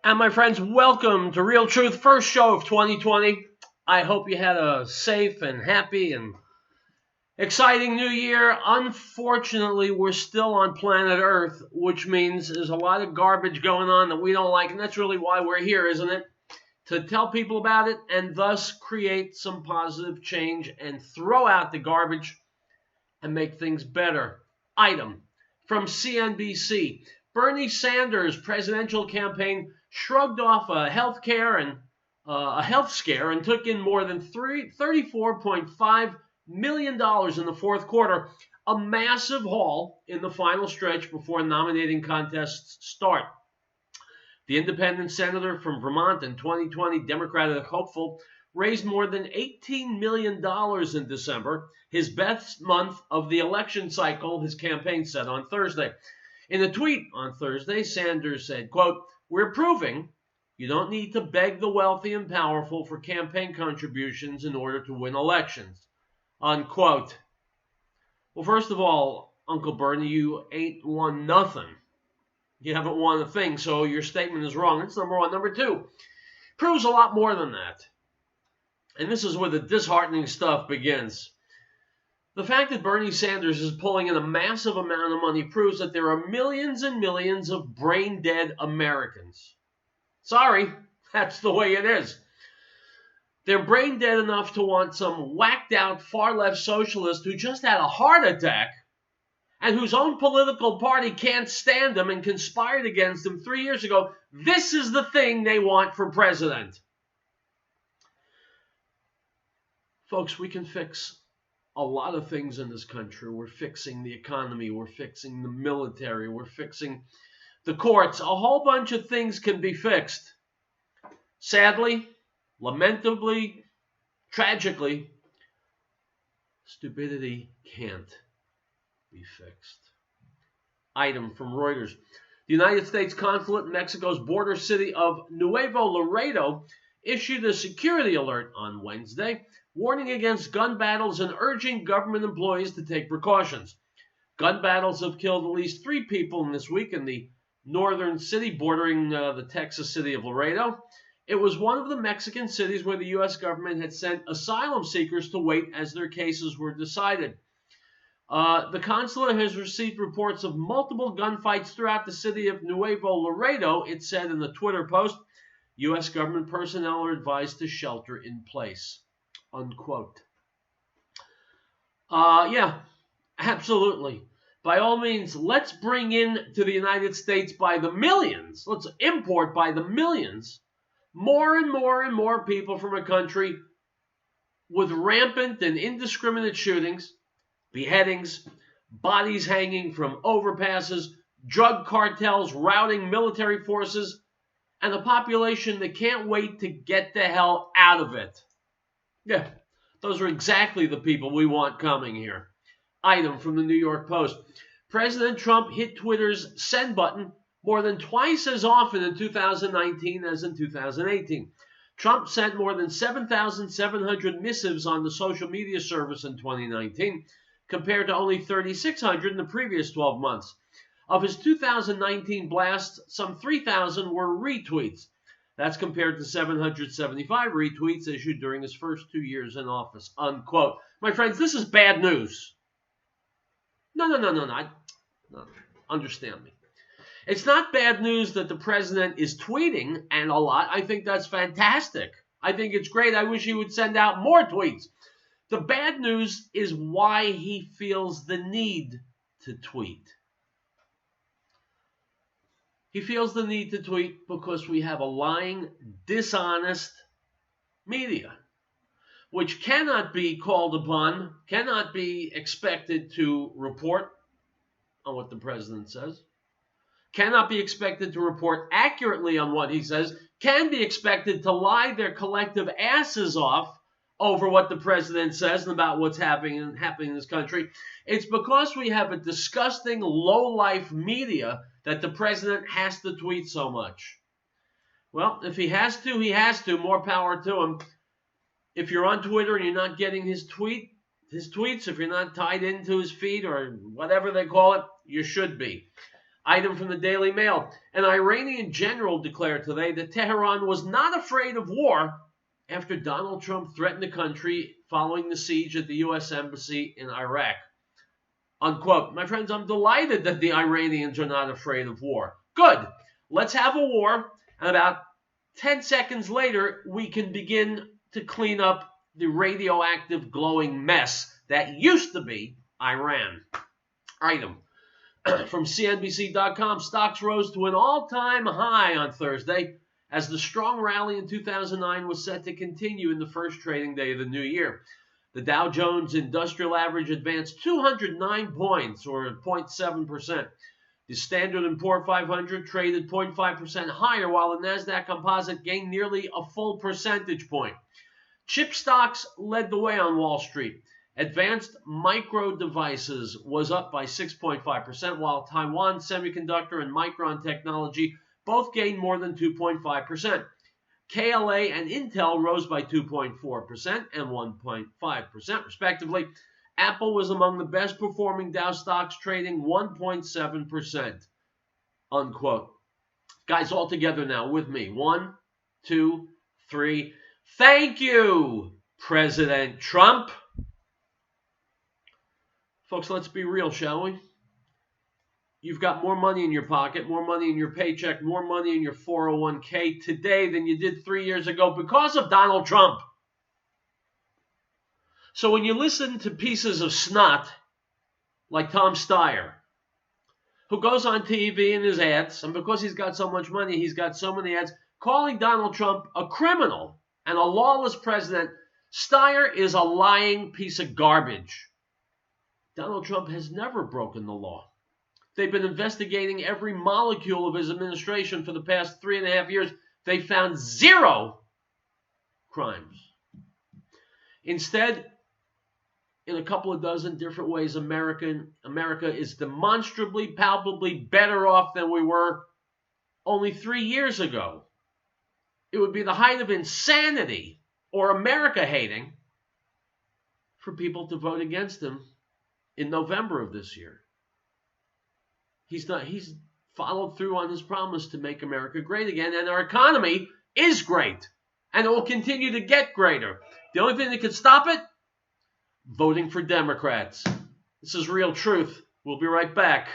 And my friends, welcome to Real Truth, first show of 2020. I hope you had a safe and happy and exciting new year. Unfortunately, we're still on planet Earth, which means there's a lot of garbage going on that we don't like, and that's really why we're here, isn't it? To tell people about it and thus create some positive change and throw out the garbage and make things better. Item from CNBC. Bernie Sanders' presidential campaign shrugged off a health scare and took in more than $34.5 million in the fourth quarter, a massive haul in the final stretch before nominating contests start. The independent senator from Vermont and 2020 Democratic hopeful raised more than $18 million in December, his best month of the election cycle, his campaign said on Thursday. In a tweet on Thursday, Sanders said, quote, "We're proving you don't need to beg the wealthy and powerful for campaign contributions in order to win elections," unquote. Well, first of all, Uncle Bernie, you ain't won nothing. You haven't won a thing, so your statement is wrong. That's number one. Number two, proves a lot more than that. And this is where the disheartening stuff begins. The fact that Bernie Sanders is pulling in a massive amount of money proves that there are millions and millions of brain-dead Americans. Sorry, that's the way it is. They're brain-dead enough to want some whacked-out far-left socialist who just had a heart attack and whose own political party can't stand him and conspired against him 3 years ago. This is the thing they want for president. Folks, we can fix a lot of things in this country. We're fixing the economy. We're fixing the military. We're fixing the courts. A whole bunch of things can be fixed. Sadly, lamentably, tragically, stupidity can't be fixed. Item from Reuters. The United States consulate in Mexico's border city of Nuevo Laredo issued a security alert on Wednesday, warning against gun battles and urging government employees to take precautions. Gun battles have killed at least 3 people in this week in the northern city bordering the Texas city of Laredo. It was one of the Mexican cities where the U.S. government had sent asylum seekers to wait as their cases were decided. The consulate has received reports of multiple gunfights throughout the city of Nuevo Laredo, it said in the Twitter post. U.S. government personnel are advised to shelter in place, unquote. Yeah, absolutely. By all means, let's bring in to the United States by the millions. Let's import by the millions more and more and more people from a country with rampant and indiscriminate shootings, beheadings, bodies hanging from overpasses, drug cartels routing military forces, and a population that can't wait to get the hell out of it. Yeah, those are exactly the people we want coming here. Item from the New York Post. President Trump hit Twitter's send button more than twice as often in 2019 as in 2018. Trump sent more than 7,700 missives on the social media service in 2019, compared to only 3,600 in the previous 12 months. Of his 2019 blasts, some 3,000 were retweets. That's compared to 775 retweets issued during his first 2 years in office, unquote. My friends, this is bad news. No. Understand me. It's not bad news that the president is tweeting, and a lot. I think that's fantastic. I think it's great. I wish he would send out more tweets. The bad news is why he feels the need to tweet. He feels the need to tweet because we have a lying, dishonest media, which cannot be called upon, cannot be expected to report on what the president says, cannot be expected to report accurately on what he says, can be expected to lie their collective asses off over what the president says and about what's happening in this country. It's because we have a disgusting, low-life media that the president has to tweet so much. Well, if he has to, he has to. More power to him. If you're on Twitter and you're not getting his tweets, if you're not tied into his feed or whatever they call it, you should be. Item from the Daily Mail. An Iranian general declared today that Tehran was not afraid of war after Donald Trump threatened the country following the siege at the U.S. Embassy in Iraq. Unquote. My friends, I'm delighted that the Iranians are not afraid of war. Good. Let's have a war, and about 10 seconds later, we can begin to clean up the radioactive glowing mess that used to be Iran. Item from CNBC.com. Stocks rose to an all-time high on Thursday as the strong rally in 2009 was set to continue in the first trading day of the new year. The Dow Jones Industrial Average advanced 209 points, or 0.7%. The Standard & Poor's 500 traded 0.5% higher, while the Nasdaq Composite gained nearly a full percentage point. Chip stocks led the way on Wall Street. Advanced Micro Devices was up by 6.5%, while Taiwan Semiconductor and Micron Technology both gained more than 2.5%. KLA and Intel rose by 2.4% and 1.5%, respectively. Apple was among the best performing Dow stocks, trading 1.7%. Unquote. Guys, all together now with me. 1, 2, 3. Thank you, President Trump. Folks, let's be real, shall we? You've got more money in your pocket, more money in your paycheck, more money in your 401k today than you did 3 years ago because of Donald Trump. So when you listen to pieces of snot like Tom Steyer, who goes on TV in his ads, and because he's got so much money, he's got so many ads, calling Donald Trump a criminal and a lawless president, Steyer is a lying piece of garbage. Donald Trump has never broken the law. They've been investigating every molecule of his administration for the past 3.5 years. They found 0 crimes. Instead, in a couple of dozen different ways, America is demonstrably, palpably better off than we were only 3 years ago. It would be the height of insanity or America hating for people to vote against him in November of this year. He's followed through on his promise to make America great again, and our economy is great, and it will continue to get greater. The only thing that could stop it? Voting for Democrats. This is Real Truth. We'll be right back.